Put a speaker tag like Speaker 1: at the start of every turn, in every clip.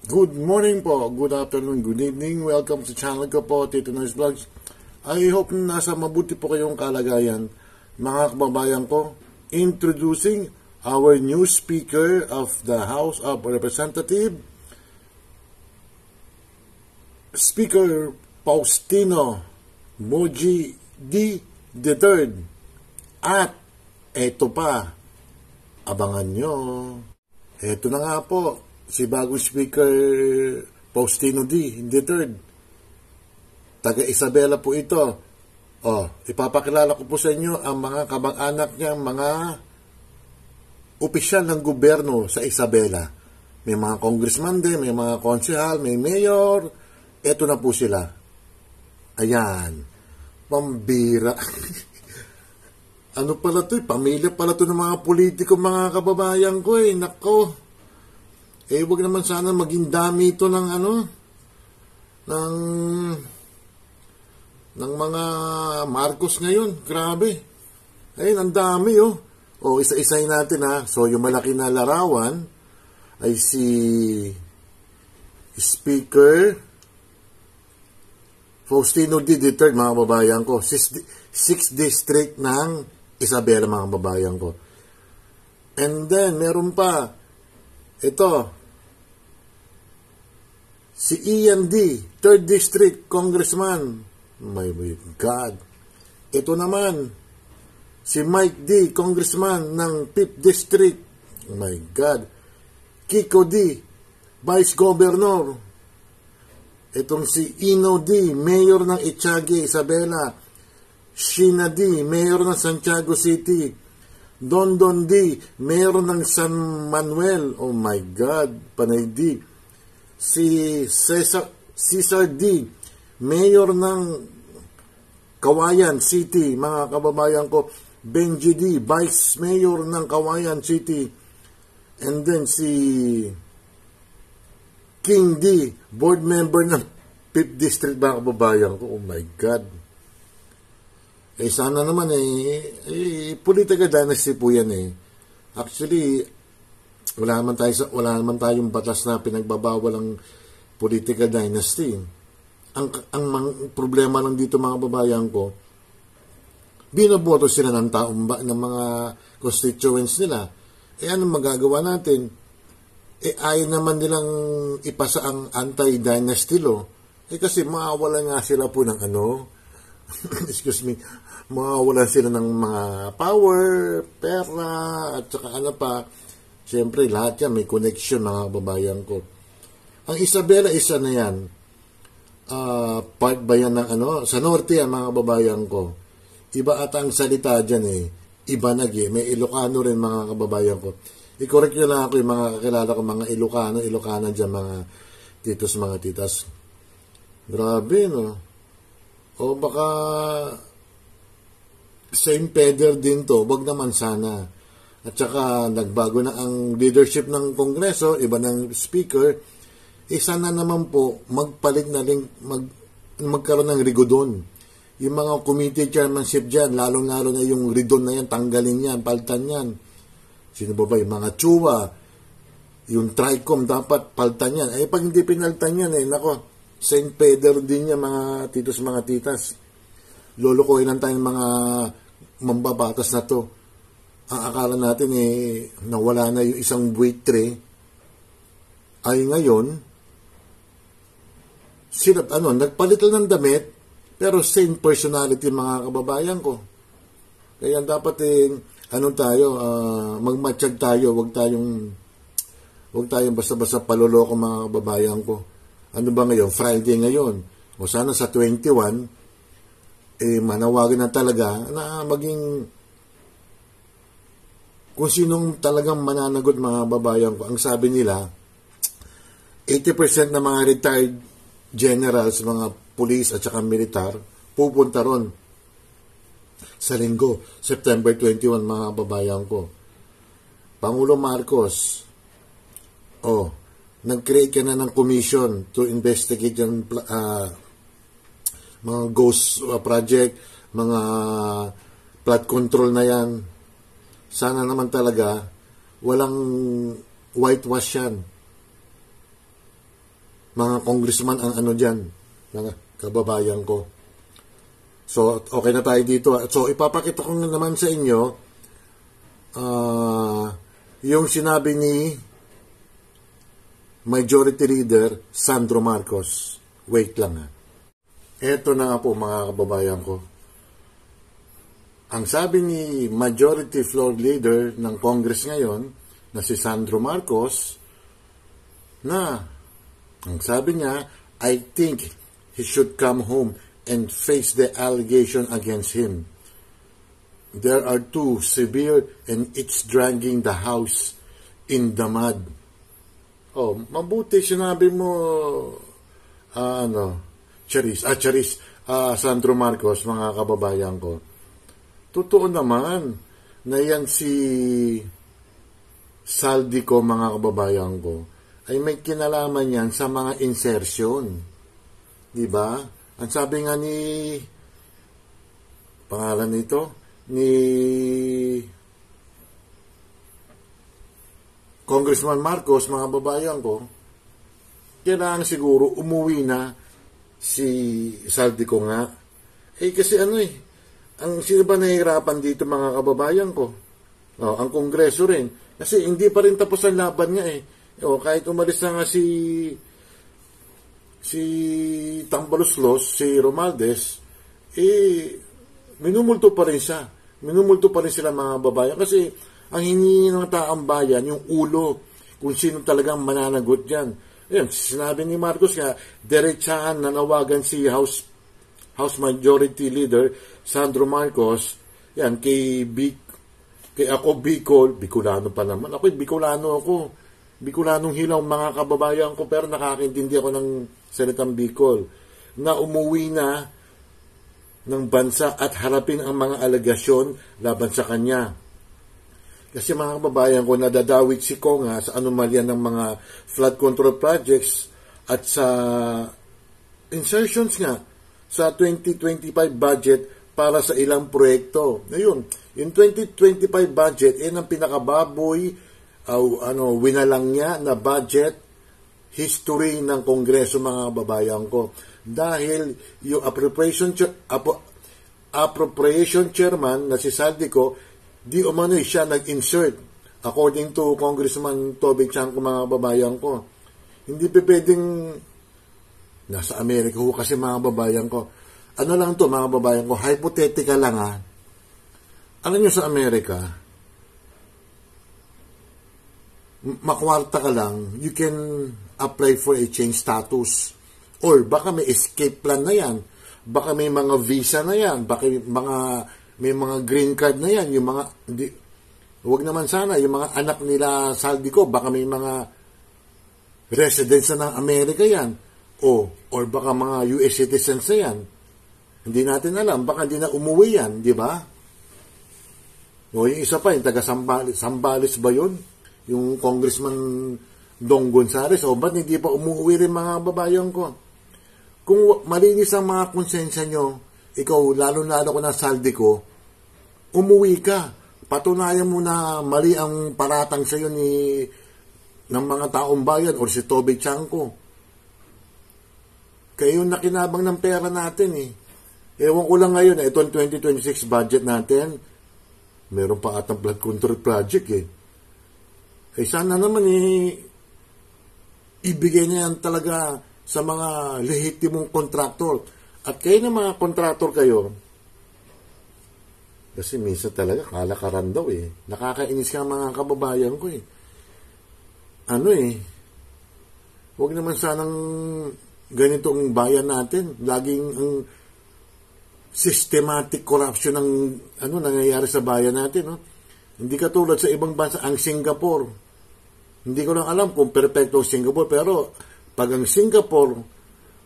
Speaker 1: Good morning po, good afternoon, good evening. Welcome sa channel ko po, Tito Noise Vlogs. I hope na nasa mabuti po kayong kalagayan. Mga kababayan ko, introducing our new Speaker of the House of Representatives, Speaker Faustino Moji D. III. At eto pa, abangan nyo. Eto na nga po, si bagong Speaker Faustino D. III. Taga Isabela po ito. Ipapakilala ko po sa inyo ang mga kamag-anak niya, mga opisyal ng gobyerno sa Isabela. May mga congressman din, may mga konsehal, may mayor. Eto na po sila. Ayan. Pambira. Ano pala to? Pamilya pala to ng mga politiko, mga kababayan ko eh. Nako. Wag naman sana maging dami ito ng ng mga Marcos ngayon. Grabe. Ayun, ang dami isa-isay natin ha. So, yung malaki na larawan ay si Speaker Faustino D. III, mga kababayan ko. 6th District ng Isabela, mga kababayan ko. And then, meron pa, ito, si Ian D., 3rd District Congressman. My God. Ito naman, si Mike D., Congressman ng 5th District. My God. Kiko D., Vice Governor. Itong si Ino D., Mayor ng Itiague, Isabela. Sheena D., Mayor ng Santiago City. Don D., Mayor ng San Manuel. Oh my God, Panay D. Si Cesar D., Mayor ng Kawayan City, mga kababayan ko. Benji D., Vice Mayor ng Kawayan City. And then si King D., Board Member ng 5th District, mga kababayan ko. Oh my God. Sana naman political dynasty po yan eh. Actually, wala naman tayong batas na pinagbabawal ang political dynasty. Ang problema lang dito, mga babayan ko, binoboto sila ng ng mga constituents nila. Anong magagawa natin? Ayaw naman nilang ipasa ang anti-dynasty law. Kasi mawawalan nga sila po ng excuse me, mawawalan sila ng mga power, pera, at saka siyempre, lahat yan, may connection, mga babayan ko. Ang Isabela, isa na yan. Part ba yan ng sa norte yan, mga babayan ko. Iba ata ang salita dyan eh. Iba may Ilocano rin, mga kababayan ko. I-correct nyo lang ako yung mga kakilala ko, mga Ilocano dyan, mga titos, mga titas. Grabe, no? O baka same feather din to, wag naman sana. At saka nagbago na ang leadership ng Kongreso, iba ng speaker, sana naman po magpalit na rin, magkaroon ng rigodon. Yung mga committee chairmanship dyan, lalong-lalo na yung ridon na yan, tanggalin yan, paltan yan. Sino ba yung mga tsuwa, yung TRICOM, dapat paltan yan. Pag hindi pinaltan yan, nako, St. Pedro din yan, mga titos, mga titas. Lolokohin lang tayong mga mambabatas na to. Ang akala natin nawala na yung isang buitre. Ay ngayon, sila, nagpalit lang ng damit, pero same personality, mga kababayan ko. Kaya dapat magmatsyag tayo, wag tayong basta-basta paloloko, mga kababayan ko. Ano ba ngayon? Friday ngayon. O sana sa 21, manawagan na talaga na maging kung sinong talagang mananagot, mga babayan ko. Ang sabi nila, 80% ng mga retired generals, mga police at saka militar, pupunta ron sa linggo, September 21, mga babayan ko. Pangulo Marcos, nag-create ka na ng commission to investigate yung mga ghost project, mga flood control na yan. Sana naman talaga walang whitewash yan. mga congressman ang ano dyan, mga kababayan ko. So, okay na tayo dito. So, ipapakita ko naman sa inyo yung sinabi ni Majority Leader Sandro Marcos. Wait lang ha. Eto na nga po mga kababayan ko. Ang sabi ni Majority Floor Leader ng Congress ngayon, na si Sandro Marcos, na ang sabi niya, I think he should come home and face the allegation against him. There are too severe and it's dragging the house in the mud. Oh, mabuti sinabi mo, Charis, Sandro Marcos, mga kababayan ko. Totoo naman na yan si Saldico, mga kababayan ko, ay may kinalaman yan sa mga insertion. Diba? Ang sabi nga ni, pangalan nito, ni Congressman Marcos, mga babayan ko, kailangan siguro umuwi na si Saldico nga. Kasi ang sino ba nahihirapan dito, mga kababayan ko? Ang Kongreso rin. Kasi hindi pa rin tapos ang laban niya kahit umalis na nga si Tambaloslos, si Romualdez, minumulto pa rin siya. Minumulto pa rin sila, mga babayan. Kasi ang hinihingi ng taong bayan, yung ulo, kung sino talagang mananagot dyan. Ayan, sinabi ni Marcos nga, diretsahan nanawagan si House Majority Leader Sandro Marcos, yan, kay ako Bicolano pa naman. Bicolanong hilaw, mga kababayan ko, pero nakakaintindi ako ng Salitang Bicol, na umuwi na ng bansa at harapin ang mga alegasyon laban sa kanya. Kasi, mga kababayan ko, nadadawit si Konga sa anomalya ng mga flood control projects at sa insertions nga sa 2025 budget para sa ilang proyekto. Ngayon, yung 2025 budget, ang pinakababoy, winalang niya na budget history ng Kongreso, mga kababayan ko. Dahil yung appropriation chairman na si Saldico, di umano'y siya nag-insert, according to Congressman Toby Chanco, mga kababayan ko. Hindi pa pwedeng nasa Amerika ho kasi, mga kababayan ko. Ano lang to, mga kababayan ko, hypothetical lang ha. Alam nyo, sa Amerika, makwarta ka lang, you can apply for a change status. Or baka may escape plan na yan. Baka may mga visa na yan. Baka may mga green card na yan. Yung mga, huwag naman sana, yung mga anak nila Saldico, baka may mga residents na ng Amerika yan. Or baka mga US citizens na yan. Hindi natin alam. Baka hindi na umuwi yan, di ba? Yung isa pa, yung taga Sambales ba yun? Yung Congressman Dong Gonzales, ba't hindi pa umuwi rin, mga babayan ko? Kung malinis ang mga konsensya nyo, ikaw, lalo-lalo ko na Saldico, umuwi ka. Patunayan mo na mali ang paratang sa'yo ng mga taong bayan or si Toby Chanco. Kaya yung nakinabang ng pera natin Ewan ko lang ngayon, ito ang 2026 budget natin, meron pa atang flood control project sana naman ibigay na yan talaga sa mga lehitimong kontraktor. At kayo na mga kontraktor kayo, kasi minsan talaga kalakaran daw nakakainis ka, mga kababayan ko huwag naman sanang ganito ang bayan natin. Laging ang systematic corruption ng nangyayari sa bayan natin. Hindi katulad sa ibang bansa, ang Singapore. Hindi ko lang alam kung perfecto ang Singapore, pero pag ang Singapore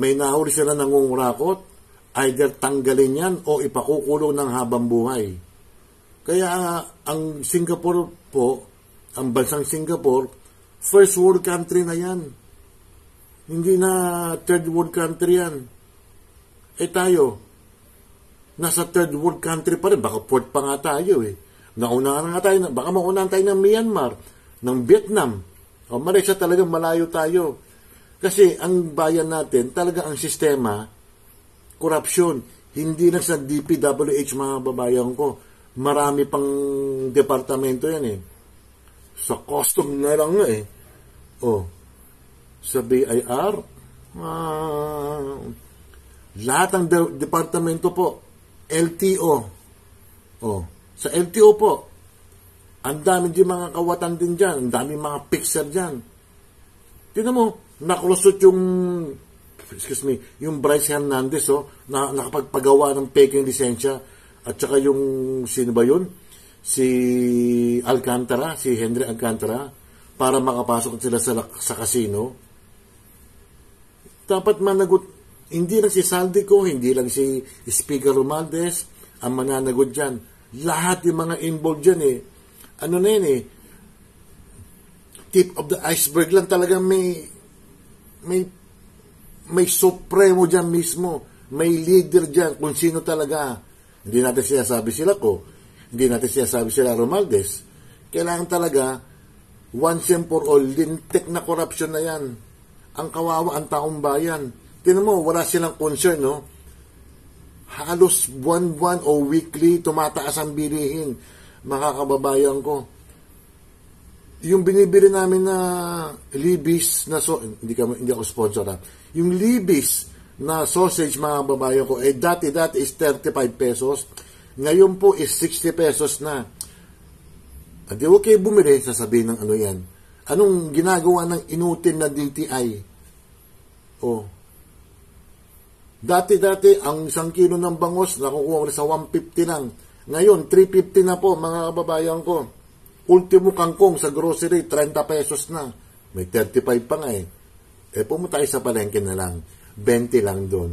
Speaker 1: may nahuli sila nangungurakot, either tanggalin yan o ipakukulong ng habang buhay. Kaya ang Singapore po, ang bansang Singapore, first world country na yan. Hindi na third world country yan. Tayo, nasa third world country pa rin. Baka fourth pa nga tayo Naunahan nga tayo, baka maunahan tayo ng Myanmar, ng Vietnam. Malaysia talagang malayo tayo. Kasi ang bayan natin, talaga ang sistema, korupsyon. Hindi lang sa DPWH, mga babayan ko. Marami pang departamento yan eh. Sa custom na lang nga eh. Oh, sa BIR, lahat ng departamento po, LTO. Oh, sa LTO po, ang dami din mga kawatan din dyan, ang dami mga pixel dyan. Tignan mo, nakulusot yung Bryce Hernandez, na nakapagpagawa ng peking lisensya, at saka yung, sino ba yun? Si Alcantara, si Henry Alcantara, para makapasok sila sa casino. Dapat managot, hindi lang si Saldico, hindi lang si Speaker Romualdez ang mananagot dyan. Lahat yung mga involved dyan eh. Ano na yun eh, tip of the iceberg lang talaga may supremo dyan mismo. May leader dyan kung sino talaga. Hindi natin sinasabi sila ko. Hindi natin sinasabi sila Romualdez. Kailangan talaga once and for all, lintik na korupsyon na yan. Ang kawawa ang taong bayan. Tingnan mo, wala silang concern, no? Halos buwan-buwan o weekly tumataas ang bilihin, mga kababayan ko. Yung binibili namin na Libis na hindi ako sponsor ha. Yung Libis na sausage, mga kababayan ko, dati is 35 pesos. Ngayon po is 60 pesos na. At di okay bumili, sasabihin ng ano yan. Anong ginagawa ng inutin na DTI? Oh. Dati, ang 1 kilo ng bangos, nakukuha mo sa 150 lang. Ngayon, 350 na po, mga kababayan ko. Ultimo kangkong sa grocery, 30 pesos na. May 35 pa nga eh. Pumunta tayo sa palengke na lang. 20 lang doon.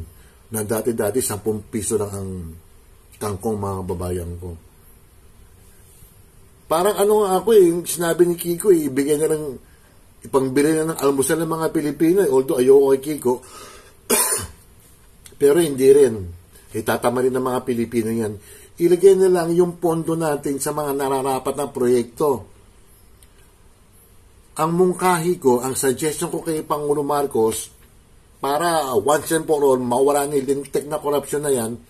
Speaker 1: Na dati 10 piso lang ang kangkong, mga kababayan ko. Parang ano nga ako yung sinabi ni Kiko, ibigay na lang, ipangbili na ng almusal ng mga Pilipino. Although ayoko kay Kiko, pero hindi rin. Itatama rin ng mga Pilipino yan. Ilagay na lang yung pondo natin sa mga nararapat na proyekto. Ang mungkahi ko, ang suggestion ko kay Pangulo Marcos, para once and for all, mawala na lintik na korupsyon na yan,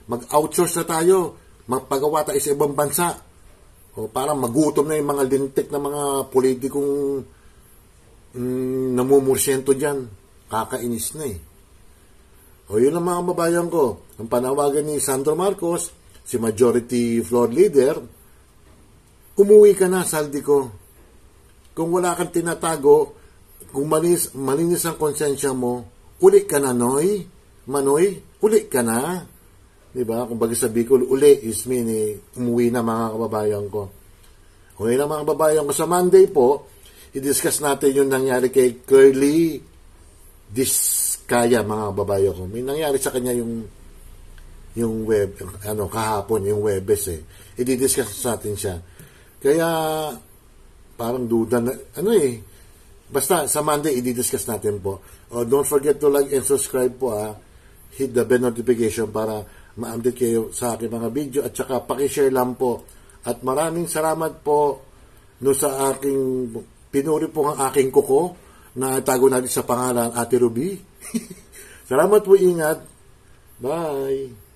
Speaker 1: mag-outsource na tayo, magpagawa tayo sa ibang bansa. O para magutom na yung mga lintik na mga politikong namumursyento dyan. Kakainis na eh. O yun ang mga babayan ko. Ang panawagan ni Sandro Marcos, si Majority Floor Leader, umuwi ka na, Saldico. Kung wala kang tinatago, kung malinis ang konsensya mo, uli ka na, Noy. Manoy, uli ka na. Diba? Kung bagay sa Bicol, uli is umuwi na, mga kababayan ko. O yun ang mga kababayan ko. Sa Monday po, i-discuss natin yung nangyari kay Curly Diskaya, mga kababayan ko. May nangyari sa kanya yung kahapon, yung Webes eh. I-discuss natin siya. Kaya, parang duda na, basta sa Monday, i-discuss natin po. Don't forget to like and subscribe po hit the bell notification para ma-update kayo sa aking mga video at saka pakishare lang po. At maraming salamat po sa aking, pinuri po ang aking kuko na tago natin sa pangalan Ate Ruby. Salamat po, ingat. Bye.